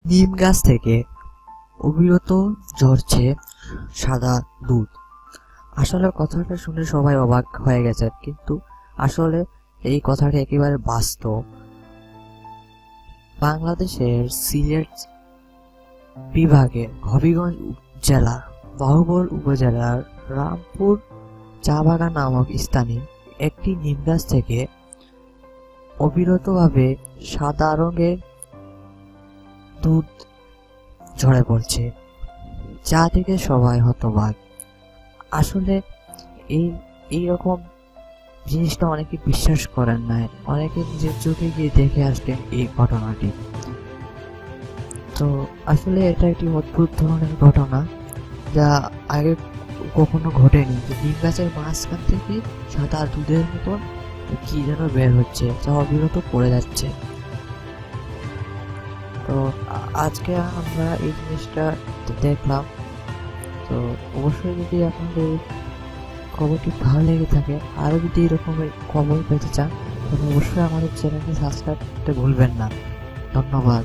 নিম গাছ থেকে অবিরত ঝরছে সাদা দুধ। আসলে কথাটা শুনে সবাই অবাক হয়ে গেছে, কিন্তু আসলে এই কথাটা একেবারে বাস্তব। বাংলাদেশের সিলেট বিভাগের হবিগঞ্জ জেলার বাহুবল উপজেলার রামপুর চা বাগান নামক স্থানে একটি নিম গাছ থেকে অবিরতভাবে সাদা রঙের দুধ ঝরে পড়ছে, যা থেকে সবাই হতবাক। আসলে এইরকম জিনিসটা অনেকে বিশ্বাস করেন না, অনেকে নিজের চোখে গিয়ে দেখে আসলেন এই ঘটনাটি। তো আসলে এটা একটি অদ্ভুত ধরনের ঘটনা, যা আগে কখনো ঘটেনি। নিম গাছের মাঝখান থেকে সাদা দুধের মতন কি যেন বের হচ্ছে, যা অবিরত পড়ে যাচ্ছে। তো আজকে আমরা এই জিনিসটা দেখলাম। তো অবশ্যই যদি আপনাদের খবরটি ভালো লেগে থাকে, আরও যদি এরকমের খবর পেতে চান, তাহলে অবশ্যই আমাদের চ্যানেলটি সাবস্ক্রাইব করতে ভুলবেন না। ধন্যবাদ।